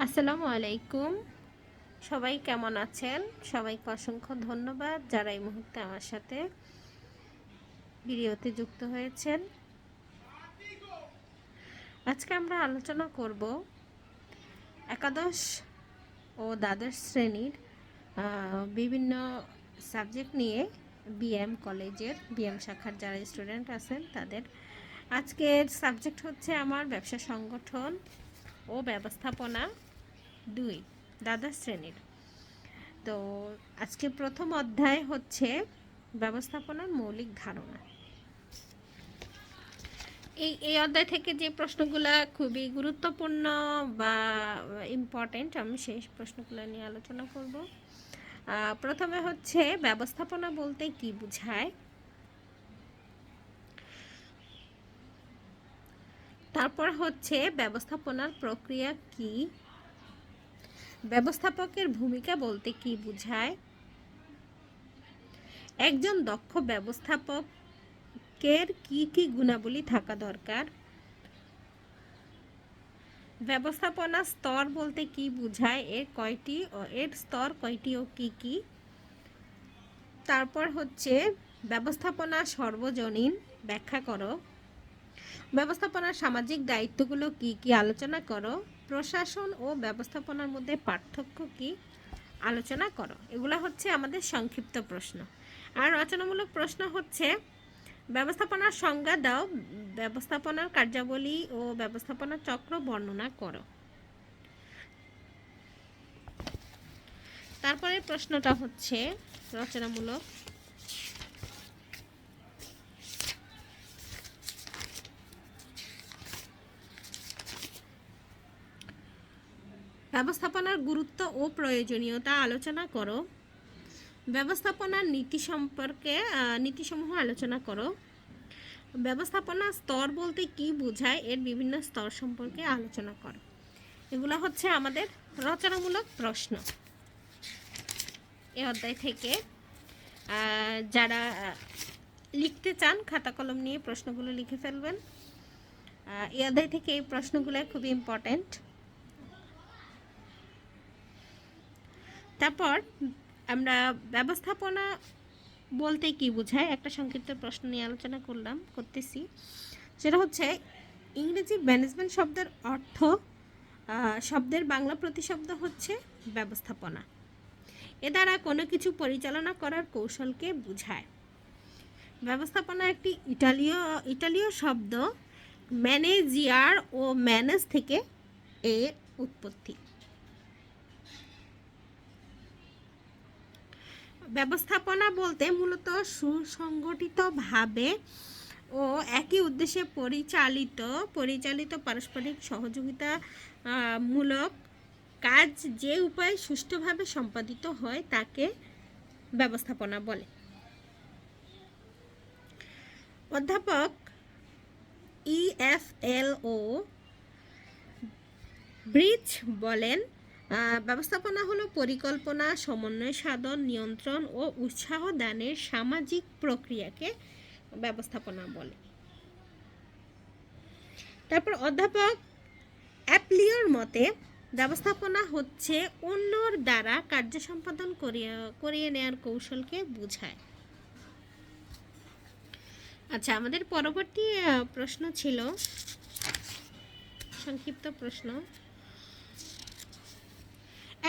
আসসালামু আলাইকুম। সবাই কেমন আছেন? সবাইকে অসংখ্য ধন্যবাদ যারা এই মুহূর্তে আমার সাথে ভিডিওতে যুক্ত হয়েছেন। আজকে আমরা আলোচনা করব একাদশ ও দ্বাদশ শ্রেণীর বিভিন্ন সাবজেক্ট নিয়ে বিএম কলেজের বিএম শাখার যারা স্টুডেন্ট আছেন তাদের। আজকের সাবজেক্ট হচ্ছে আমার ব্যবসা সংগঠন ও ব্যবস্থাপনা 2 দ্বাদশ শ্রেণীর। তো আজকে প্রথম অধ্যায় হচ্ছে ব্যবস্থাপনার মৌলিক ধারণা। এই অধ্যায় থেকে যে প্রশ্নগুলো খুবই গুরুত্বপূর্ণ বা ইম্পর্টেন্ট আমি সেই প্রশ্নগুলো নিয়ে আলোচনা করব। প্রথমে হচ্ছে ব্যবস্থাপনা বলতে কি বোঝায়, তারপর হচ্ছে ব্যবস্থাপনার প্রক্রিয়া কি, ব্যবস্থাপকের ভূমিকা বলতে কি বোঝায়, একজন দক্ষ ব্যবস্থাপকের কি কি গুণাবলী থাকা দরকার, ব্যবস্থাপনা স্তর বলতে কি বোঝায়, এর স্তর কয়টি ও কি কি, তারপর হচ্ছে ব্যবস্থাপনা সর্বজনীন ব্যাখ্যা করো, ব্যবস্থাপনার সামাজিক দায়িত্বগুলো কি কি আলোচনা করো, প্রশাসন ও ব্যবস্থাপনার মধ্যে পার্থক্য কি আলোচনা করো। এগুলো হচ্ছে আমাদের সংক্ষিপ্ত প্রশ্ন। আর রচনামূলক প্রশ্ন হচ্ছে ব্যবস্থাপনার সংজ্ঞা দাও, ব্যবস্থাপনার কার্যাবলী ও ব্যবস্থাপনা চক্র বর্ণনা করো। তারপরে প্রশ্নটা হচ্ছে রচনামূলক। ব্যবস্থাপনার গুরুত্ব ও প্রয়োজনীয়তা আলোচনা করো, ব্যবস্থাপনার নীতিসমূহ আলোচনা করো, ব্যবস্থাপনা স্তর বলতে কি বোঝায়, এর বিভিন্ন স্তর সম্পর্কে আলোচনা করো। এগুলো হচ্ছে আমাদের রচনামূলক প্রশ্ন। এই অধ্যায় থেকে যারা লিখতে চান খাতা কলম নিয়ে প্রশ্নগুলো লিখে ফেলবেন। এই অধ্যায় থেকে এই প্রশ্নগুলো খুবই ইম্পর্ট্যান্ট। তারপর আমরা ব্যবস্থাপনা বলতে কি বোঝায় একটা সংক্ষিপ্ত প্রশ্ন নিয়ে আলোচনা করতেছি। সেটা হচ্ছে ইংরেজি ম্যানেজমেন্ট শব্দের অর্থ, শব্দের বাংলা প্রতিশব্দ হচ্ছে ব্যবস্থাপনা। এ দ্বারা কোনো কিছু পরিচালনা করার কৌশলকে বোঝায়। ব্যবস্থাপনা একটি ইটালীয় শব্দ, ম্যানেজিয়ার ও ম্যানেজ থেকে এর উৎপত্তি। ব্যবস্থাপনা বলতে মূলত সুসংগঠিতভাবে ও একই উদ্দেশ্যে পরিচালিত পারস্পরিক সহযোগিতা মূলক কাজ যে উপায়ে সুষ্ঠুভাবে সম্পাদিত হয় তাকে ব্যবস্থাপনা বলে। অধ্যাপক EFLO ব্রিচ বলেন, ব্যবস্থাপনা হলো পরিকল্পনা, সমন্বয় সাধন, নিয়ন্ত্রণ ও উৎসাহ দানের সামাজিক প্রক্রিয়াকে ব্যবস্থাপনা বলে। তারপর অধ্যাপক অ্যাপলিওর মতে ব্যবস্থাপনা হচ্ছে অন্যর দ্বারা কার্য সম্পাদন করিয়ে নেওয়ার কৌশলকে বোঝায়। আচ্ছা, আমাদের পরবর্তী প্রশ্ন ছিল সংক্ষিপ্ত প্রশ্ন,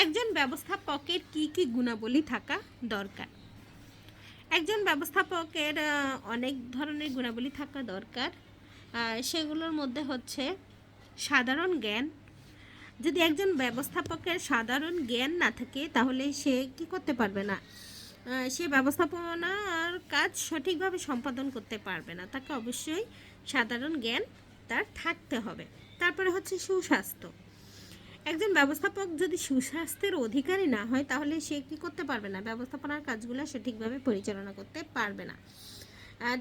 একজন ব্যবস্থাপকের কি কি গুণাবলী থাকা দরকার। একজন ব্যবস্থাপকের অনেক ধরনের গুণাবলী থাকা দরকার। সেগুলোর মধ্যে হচ্ছে সাধারণ জ্ঞান। যদি একজন ব্যবস্থাপকের সাধারণ জ্ঞান না থাকে তাহলে সে কি করতে পারবে না, সে ব্যবস্থাপনার কাজ সঠিকভাবে সম্পাদন করতে পারবে না। তাকে অবশ্যই সাধারণ জ্ঞান তার থাকতে হবে। তারপরে হচ্ছে সুস্বাস্থ্য। একজন ব্যবস্থাপক যদি সুস্বাস্থ্যের অধিকারী না হয় তাহলে সে কী করতে পারবে না, ব্যবস্থাপনার কাজগুলো সঠিকভাবে পরিচালনা করতে পারবে না।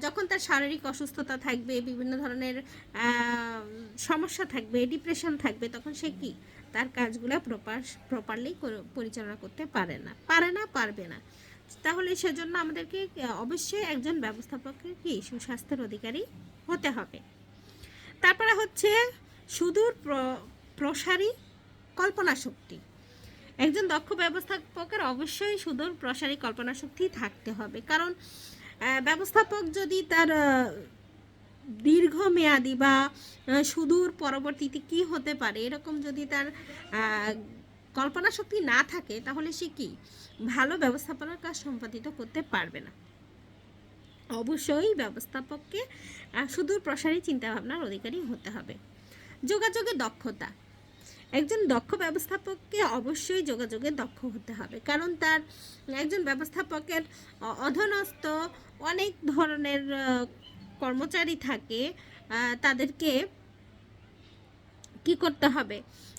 যখন তার শারীরিক অসুস্থতা থাকবে, বিভিন্ন ধরনের সমস্যা থাকবে, ডিপ্রেশন থাকবে, তখন সে কি তার কাজগুলো প্রপারলি পরিচালনা করতে পারবে না। তাহলে সেজন্য আমাদেরকে অবশ্যই একজন ব্যবস্থাপকের কি সুস্বাস্থ্যের অধিকারী হতে হবে। তারপরে হচ্ছে সুদূর প্রসারী কল্পনা শক্তি। একজন দক্ষ ব্যবস্থাপকের অবশ্যই সুদূর প্রসারী কল্পনা শক্তি থাকতে হবে, কারণ ব্যবস্থাপক যদি তার দীর্ঘমেয়াদী বা সুদূর পরবর্তীতে কি হতে পারে এরকম যদি তার কল্পনা শক্তি না থাকে, তাহলে সে কি ভালো ব্যবস্থাপনার কাজ সম্পাদিত করতে পারবে না। অবশ্যই ব্যবস্থাপককে সুদূর প্রসারী চিন্তাভাবনার অধিকারী হতে হবে। যোগাযোগের দক্ষতা। একজন দক্ষ ব্যবস্থাপককে অবশ্যই যোগাযোগে দক্ষ হতে হবে, কারণ তার একজন ব্যবস্থাপকের অধীনস্থ অনেক ধরনের কর্মচারী থাকে, তাদেরকে কি করতে হবে,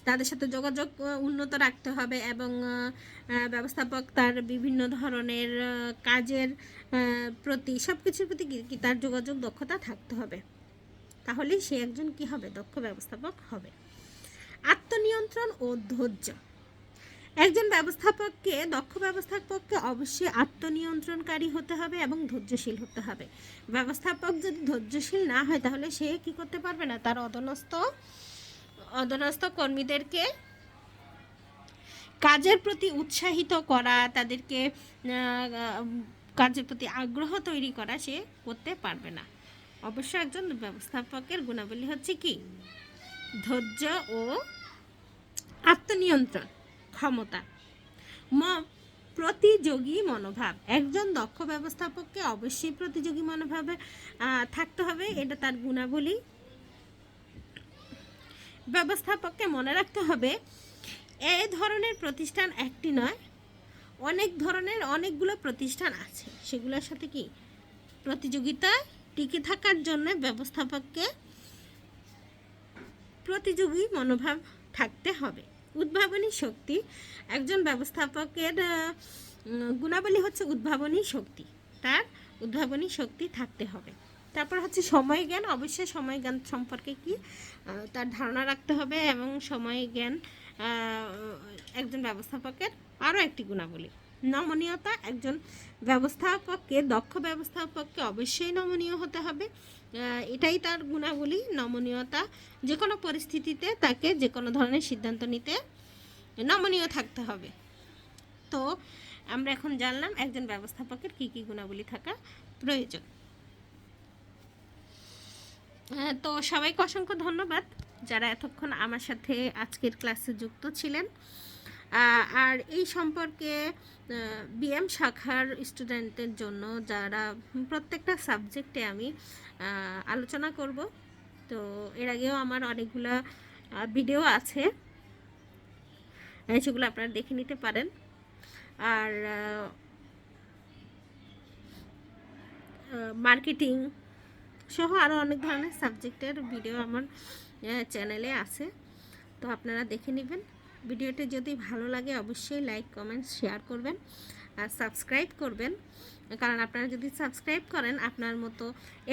তাদের সাথে যোগাযোগ উন্নত রাখতে হবে এবং ব্যবস্থাপক তার বিভিন্ন ধরনের কাজের প্রতি সব কিছুর প্রতি কি তার যোগাযোগ দক্ষতা থাকতে হবে, তাহলেই সে একজন কি হবে দক্ষ ব্যবস্থাপক হবে। আত্মনিয়ন্ত্রণ ও ধৈর্য। একজন ব্যবস্থাপককে দক্ষ ব্যবস্থাপককে অবশ্যই আত্মনিয়ন্ত্রণকারী হতে হবে এবং ধৈর্যশীল হতে হবে। ব্যবস্থাপক যদি ধৈর্যশীল না হয় তাহলে সে কি করতে পারবে না, তার অধীনস্থ কর্মীদেরকে কাজের প্রতি উৎসাহিত করা, তাদেরকে কাজের প্রতি আগ্রহ তৈরি করা সে করতে পারবে না। অবশ্য একজন ব্যবস্থাপকের গুণাবলী হচ্ছে কি ধৈর্য ও আত্মনিয়ন্ত্রণ ক্ষমতা। প্রতিযোগী মনোভাব। একজন দক্ষ ব্যবস্থাপককে অবশ্যই প্রতিযোগী মনোভাবে থাকতে হবে, এটা তার গুণাবলী। ব্যবস্থাপককে মনে রাখতে হবে এই ধরনের প্রতিষ্ঠান একটি নয়, অনেকগুলো প্রতিষ্ঠান আছে, সেগুলোর সাথে কি প্রতিযোগিতায় টিকে থাকার জন্য ব্যবস্থাপককে প্রতিযোগী মনোভাব থাকতে হবে। উদ্ভাবনী শক্তি। একজন ব্যবস্থাপকের গুণাবলী হচ্ছে উদ্ভাবনী শক্তি, তার উদ্ভাবনী শক্তি থাকতে হবে। তারপর হচ্ছে সময় জ্ঞান। অবশ্যই সময় জ্ঞান সম্পর্কে কি তার ধারণা রাখতে হবে এবং সময় জ্ঞান একজন ব্যবস্থাপকের আরও একটি গুণাবলী। নমনীয়তা। একজন ব্যবস্থাপককে দক্ষ ব্যবস্থাপককে অবশ্যই নমনীয় হতে হবে, এটাই তার গুণাবলী নমনীয়তা। যে কোনো পরিস্থিতিতে তাকে যে কোনো ধরনের সিদ্ধান্ত নিতে নমনীয় থাকতে হবে। তো আমরা এখন জানলাম একজন ব্যবস্থাপকের কী কী গুণাবলী থাকা প্রয়োজন। তো সবাইকে অসংখ্য ধন্যবাদ যারা এতক্ষণ আমার সাথে আজকের ক্লাসে যুক্ত ছিলেন। আর এই সম্পর্কে বিএম শাখার স্টুডেন্টদের জন্য যারা প্রত্যেকটা সাবজেক্টে আমি আলোচনা করব, তো এর আগেও আমার অনেকগুলো ভিডিও আছে, সেগুলো আপনারা দেখে নিতে পারেন। আর মার্কেটিং সহ আরও অনেক ধরনের সাবজেক্টের ভিডিও আমার চ্যানেলে আছে, তো আপনারা দেখে নেবেন। ভিডিওটি যদি ভালো লাগে অবশ্যই লাইক কমেন্ট শেয়ার করবেন আর সাবস্ক্রাইব করবেন, কারণ আপনারা যদি সাবস্ক্রাইব করেন আপনার মতো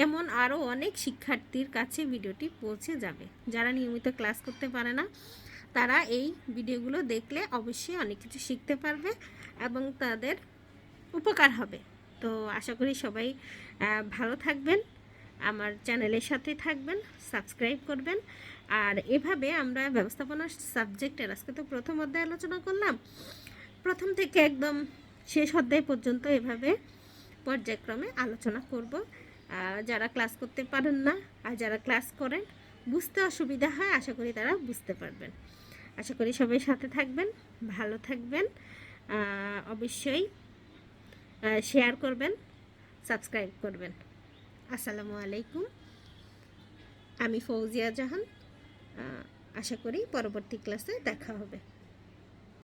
এমন আরও অনেক শিক্ষার্থীর কাছে ভিডিওটি পৌঁছে যাবে। যারা নিয়মিত ক্লাস করতে পারে না তারা এই ভিডিওগুলো দেখলে অবশ্যই অনেক কিছু শিখতে পারবে এবং তাদের উপকার হবে। তো আশা করি সবাই ভালো থাকবেন, আমার চ্যানেলের সাথে থাকবেন, সাবস্ক্রাইব করবেন। আর এভাবে আমরা ব্যবস্থাপনা সাবজেক্টের আজকে তো প্রথম অধ্যায় আলোচনা করলাম, প্রথম থেকে একদম শেষ অধ্যায় পর্যন্ত এভাবে পর্যায়ক্রমে আলোচনা করব। যারা ক্লাস করতে পারেন না আর যারা ক্লাস করেন বুঝতে অসুবিধা হয়, আশা করি তারা বুঝতে পারবেন। আশা করি সবাই সাথে থাকবেন, ভালো থাকবেন, অবশ্যই শেয়ার করবেন, সাবস্ক্রাইব করবেন। আসসালামু আলাইকুম, আমি ফৌজিয়া জাহান। আশা করি পরবর্তী ক্লাসে দেখা হবে।